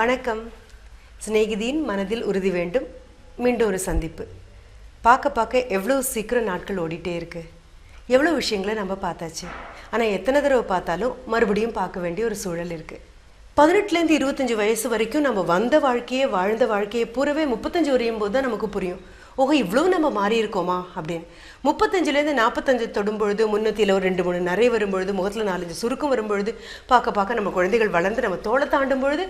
வணக்கம். சிநேகிதியின் மனதில் உறுதி வேண்டும். மீண்டும் ஒரு சந்திப்பு. பார்க்க எவ்வளோ சீக்கிரம் நாட்கள் ஓடிட்டே இருக்கு. எவ்வளோ விஷயங்களை நம்ம பார்த்தாச்சு. ஆனால் எத்தனை தடவை பார்த்தாலும் மறுபடியும் பார்க்க வேண்டிய ஒரு சூழல் இருக்குது. 18லேருந்து 25 வயசு வரைக்கும் நம்ம வந்த வாழ்க்கையை வாழ்ந்த வாழ்க்கையை பூரவே 35 வரையும் போது தான் நமக்கு புரியும். ஓஹோ, இவ்வளோ நம்ம மாறி இருக்கோமா அப்படின்னு. 35லேருந்து 45 தொடும்பொழுது முன்னத்தியில் ஒரு 2-3 நிறைய வரும்பொழுது, முகத்தில் 4-5 சுருக்கம் வரும்பொழுது, பார்க்க நம்ம குழந்தைகள் வளர்ந்து நம்ம தோளை தாண்டும் பொழுது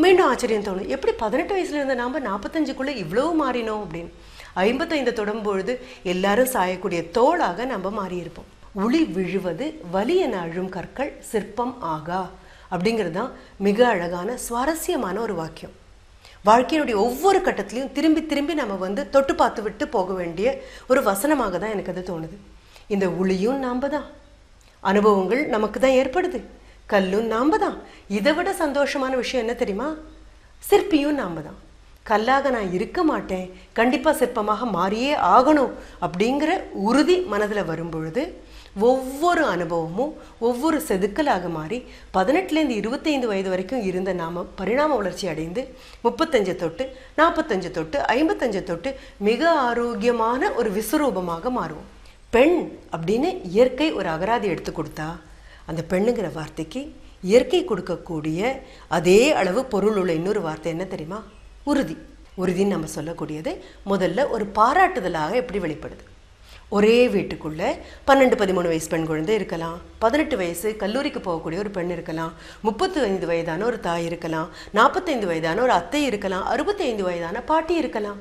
மீண்டும் ஆச்சரியம் தோணும். எப்படி 18 வயசுல இருந்த நாம் 45க்குள்ளே இவ்வளோ மாறினோம் அப்படின்னு. 55 தொடும்பொழுது எல்லாரும் சாயக்கூடிய தோளாக நம்ம மாறியிருப்போம். உளி விழுவது வலி என அழும் கற்கள் சிற்பம் ஆகா அப்படிங்கிறது தான் மிக அழகான சுவாரஸ்யமான ஒரு வாக்கியம். வாழ்க்கையினுடைய ஒவ்வொரு கட்டத்திலையும் திரும்பி நம்ம தொட்டு பார்த்து விட்டு போக வேண்டிய ஒரு வசனமாக தான் எனக்கு அது தோணுது. இந்த உளியும் நாம் தான், அனுபவங்கள் நமக்கு தான் ஏற்படுது, கல்லும் நாம் தான். இதை விட சந்தோஷமான விஷயம் என்ன தெரியுமா? சிற்பியும் நாம் தான். கல்லாக நான் இருக்க மாட்டேன், கண்டிப்பாக சிற்பமாக மாறியே ஆகணும் அப்படிங்கிற உறுதி மனதில் வரும்பொழுது ஒவ்வொரு அனுபவமும் ஒவ்வொரு செதுக்கலாக மாறி 18லேருந்து 25 வயது வரைக்கும் இருந்த நாம் பரிணாம வளர்ச்சி அடைந்து 35 தொட்டு 45 தொட்டு 55 தொட்டு மிக ஆரோக்கியமான ஒரு விஸ்வரூபமாக மாறுவோம். பெண் அப்படின்னு இயற்கை ஒரு அகராதி எடுத்து கொடுத்தா அந்த பெண்ணுங்கிற வார்த்தைக்கு இயற்கை கொடுக்கக்கூடிய அதே அளவு பொருள் உள்ள இன்னொரு வார்த்தை என்ன தெரியுமா? உறுதி. உறுதின்னு நம்ம சொல்லக்கூடியது முதல்ல ஒரு பாராட்டுதலாக எப்படி வெளிப்படுது. ஒரே வீட்டுக்குள்ளே 12-13 வயசு பெண் குழந்தை இருக்கலாம், 18 வயசு கல்லூரிக்கு போகக்கூடிய ஒரு பெண் இருக்கலாம், 35 வயதான ஒரு தாய் இருக்கலாம், 45 வயதான ஒரு அத்தை இருக்கலாம், 65 வயதான பாட்டி இருக்கலாம்.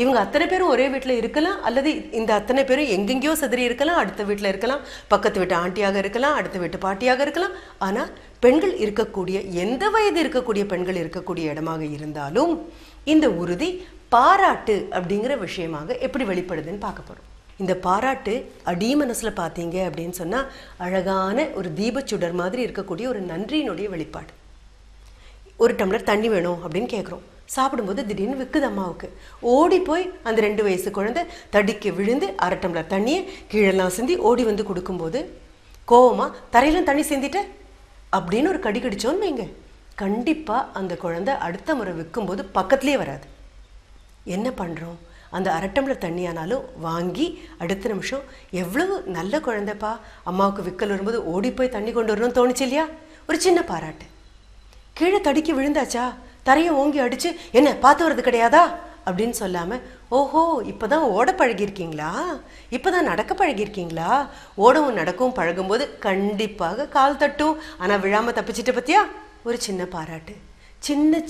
இவங்க அத்தனை பேரும் ஒரே வீட்டில் இருக்கலாம், அல்லது இந்த அத்தனை பேரும் எங்கெங்கேயோ சிதறி இருக்கலாம். அடுத்த வீட்டில் இருக்கலாம், பக்கத்து வீட்டு ஆண்டியாக இருக்கலாம், அடுத்த வீட்டு பாட்டியாக இருக்கலாம். ஆனால் பெண்கள் இருக்கக்கூடிய எந்த வயது இருக்கக்கூடிய பெண்கள் இருக்கக்கூடிய இடமாக இருந்தாலும் இந்த உறுதி பாராட்டு அப்படிங்கிற விஷயமாக எப்படி வெளிப்படுதுன்னு பார்க்க போகிறோம். இந்த பாராட்டு அடி மனசில் பார்த்தீங்க அப்படின்னு சொன்னால் அழகான ஒரு தீபச்சுடர் மாதிரி இருக்கக்கூடிய ஒரு நன்றியினுடைய வெளிப்பாடு. ஒரு டம்ளர் தண்ணி வேணும் அப்படின்னு கேட்குறோம். சாப்பிடும்போது திடீர்னு விற்குது அம்மாவுக்கு. ஓடி போய் அந்த 2 வயசு குழந்தை தடிக்க விழுந்து 1/2 டம்ளர் தண்ணியை கீழெல்லாம் சிந்தி ஓடி வந்து கொடுக்கும்போது கோவமா தரையிலும் தண்ணி சிந்திட்ட அப்படின்னு ஒரு கடி கடிச்சோன்னு வைங்க, கண்டிப்பாக அந்த குழந்தை அடுத்த முறை விற்கும்போது பக்கத்துலேயே வராது. என்ன பண்ணுறோம்? அந்த 1/2 டம்ளர் தண்ணியானாலும் வாங்கி அடுத்த நிமிஷம் எவ்வளவு நல்ல குழந்தைப்பா, அம்மாவுக்கு விற்கல் வரும்போது ஓடி போய் தண்ணி கொண்டு வரணும்னு தோணுச்சு இல்லையா? ஒரு சின்ன பாராட்டு. கீழே தடிக்கி விழுந்தாச்சா, தரையை ஓங்கி அடித்து என்ன பார்த்து வர்றது கிடையாதா அப்படின்னு சொல்லாமல், ஓஹோ இப்போ தான் ஓட பழகியிருக்கீங்களா, இப்போ தான் நடக்க பழகியிருக்கீங்களா, ஓடவும் நடக்கவும் பழகும்போது கண்டிப்பாக கால் தட்டும், ஆனால் விழாமல் தப்பிச்சிட்ட பற்றியா ஒரு சின்ன பாராட்டு.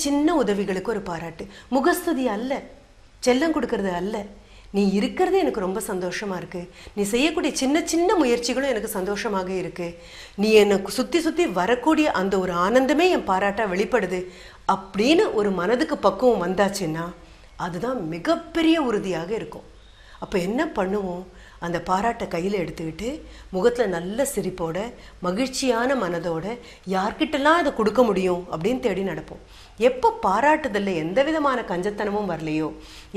சின்ன உதவிகளுக்கு ஒரு பாராட்டு. முகஸ்துதி அல்ல, செல்லம் கொடுக்கறது அல்ல. நீ இருக்கிறது எனக்கு ரொம்ப சந்தோஷமாக இருக்குது, நீ செய்யக்கூடிய சின்ன முயற்சிகளும் எனக்கு சந்தோஷமாக இருக்குது, நீ எனக்கு சுற்றி வரக்கூடிய அந்த ஒரு ஆனந்தமே என் பாராட்டாக வெளிப்படுது அப்படின்னு ஒரு மனதுக்கு பக்குவம் வந்தாச்சுன்னா அதுதான் மிகப்பெரிய உறுதியாக இருக்கும். அப்போ என்ன பண்ணுவோம்? அந்த பாராட்டை கையில் எடுத்துக்கிட்டு முகத்தில் நல்ல சிரிப்போட மகிழ்ச்சியான மனதோட யார்கிட்டலாம் அதை கொடுக்க முடியும் அப்படின்னு தேடி நடப்போம். எப்போ பாராட்டுதலில் எந்த விதமான கஞ்சத்தனமும் வரலையோ,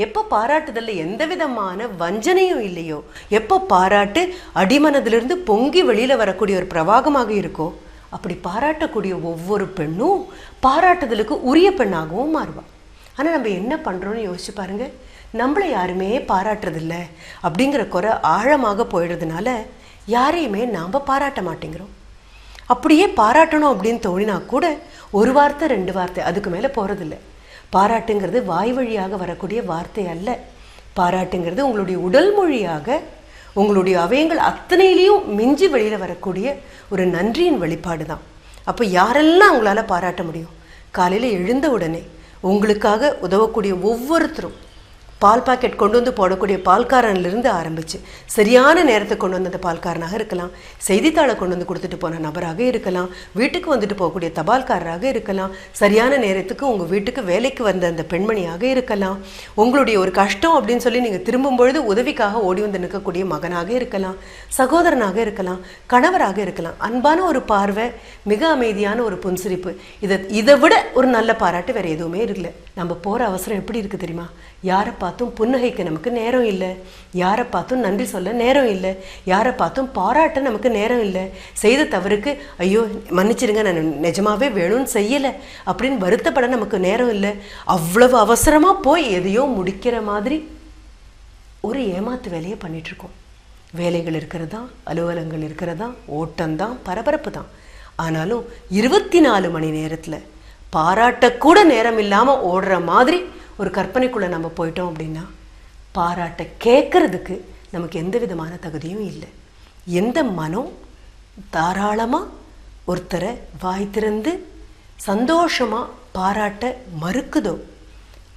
எப்போ பாராட்டுதலில் எந்த விதமான வஞ்சனையும் இல்லையோ, எப்போ பாராட்டு அடிமனதிலிருந்து பொங்கி வெளியில் வரக்கூடிய ஒரு பிரவாகமாக இருக்கோ, அப்படி பாராட்டக்கூடிய ஒவ்வொரு பெண்ணும் பாராட்டுதலுக்கு உரிய பெண்ணாகவும் மாறுவாள். ஆனால் நம்ம என்ன பண்ணுறோன்னு யோசிச்சு பாருங்கள். நம்மளை யாருமே பாராட்டுறதில்ல அப்படிங்கிற குறை ஆழமாக போயிடுறதுனால யாரையுமே நாம் பாராட்ட மாட்டேங்கிறோம். அப்படியே பாராட்டணும் அப்படின்னு தோணினா கூட ஒரு வார்த்தை 2 வார்த்தை, அதுக்கு மேலே போகிறதில்ல. பாராட்டுங்கிறது வாய் வழியாக வரக்கூடிய வார்த்தை அல்ல. பாராட்டுங்கிறது உங்களுடைய உடல் மொழியாக உங்களுடைய அவயங்கள் அத்தனையிலையும் மிஞ்சி வெளியில் வரக்கூடிய ஒரு நன்றியின் வெளிப்பாடு தான். அப்போ யாரெல்லாம் உங்களால் பாராட்ட முடியும்? காலையில் எழுந்த உடனே உங்களுக்காக உதவக்கூடிய ஒவ்வொருத்தரும், பால் பாக்கெட் கொண்டு வந்து போடக்கூடிய பால்காரனிலிருந்து ஆரம்பித்து சரியான நேரத்தை கொண்டு வந்த அந்த பால்காரனாக இருக்கலாம், செய்தித்தாளை கொண்டு வந்து கொடுத்துட்டு போன நபராக இருக்கலாம், வீட்டுக்கு வந்துட்டு போகக்கூடிய தபால்காரராக இருக்கலாம், சரியான நேரத்துக்கு உங்கள் வீட்டுக்கு வேலைக்கு வந்த அந்த பெண்மணியாக இருக்கலாம், உங்களுடைய ஒரு கஷ்டம் அப்படின்னு சொல்லி நீங்கள் திரும்பும் பொழுது உதவிக்காக ஓடி வந்து நிற்கக்கூடிய மகனாக இருக்கலாம், சகோதரனாக இருக்கலாம், கணவராக இருக்கலாம். அன்பான ஒரு பார்வை, மிக அமைதியான ஒரு புன்சிரிப்பு, இதை விட ஒரு நல்ல பாராட்டு வேறு எதுவுமே இல்லை. நம்ம போகிற அவசரம் எப்படி இருக்குது தெரியுமா? யாரை பார்த்தும் புன்னகைக்க நமக்கு நேரம் இல்லை, யாரை பார்த்தும் நன்றி சொல்ல நேரம் இல்லை, யாரை பார்த்தும் பாராட்ட நமக்கு நேரம் இல்லை. செய்த தவறுக்கு ஐயோ மன்னிச்சிடுங்க நான் நிஜமாவே வேணும்னு செய்யலை அப்படின்னு வருத்தப்பட நமக்கு நேரம் இல்லை. அவ்வளவு அவசரமாக போய் எதையோ முடிக்கிற மாதிரி ஒரு ஏமாத்து வேலையை பண்ணிகிட்ருக்கோம். வேலைகள் இருக்கிறதா, அலுவலகங்கள் இருக்கிறதா, ஓட்டம்தான், பரபரப்பு தான். ஆனாலும் 24 மணி நேரத்தில் பாராட்டக்கூட நேரம் இல்லாமல் ஓடுற மாதிரி ஒரு கற்பனைக்குள்ளே நம்ம போயிட்டோம் அப்படின்னா பாராட்ட கேட்கறதுக்கு நமக்கு எந்த விதமான தகுதியும் இல்லை. எந்த மனம் தாராளமாக ஒருத்தரை வாய் திறந்து சந்தோஷமாக பாராட்ட மறுக்குதோ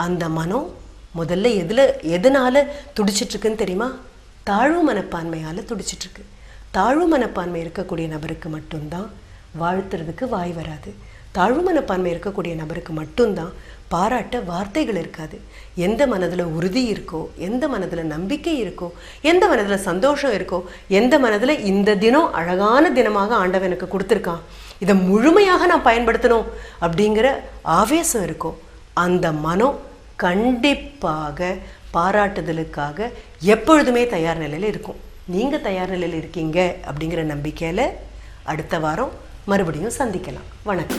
அந்த மனம் முதல்ல எதனால் துடிச்சிட்ருக்குன்னு தெரியுமா? தாழ்வு மனப்பான்மையால் துடிச்சிட்ருக்கு. தாழ்வு மனப்பான்மை இருக்கக்கூடிய நபருக்கு மட்டும்தான் வாழ்த்துறதுக்கு வாய் வராது. தாழ்வு மனப்பான்மை இருக்கக்கூடிய நபருக்கு மட்டும்தான் பாராட்ட வார்த்தைகள் இருக்காது. எந்த மனதில் உறுதி இருக்கோ, எந்த மனதில் நம்பிக்கை இருக்கோ, எந்த மனதில் சந்தோஷம் இருக்கோ, எந்த மனதில் இந்த தினம் அழகான தினமாக ஆண்டவன் எனக்கு கொடுத்துருக்கான், இதை முழுமையாக நான் பயன்படுத்தணும் அப்படிங்கிற ஆவேசம் இருக்கோ, அந்த மனம் கண்டிப்பாக பாராட்டுதலுக்காக எப்பொழுதுமே தயார் நிலையில் இருக்கும். நீங்கள் தயார் நிலையில் இருக்கீங்க அப்படிங்கிற நம்பிக்கையில் அடுத்த வாரம் மறுபடியும் சந்திக்கலாம். வணக்கம்.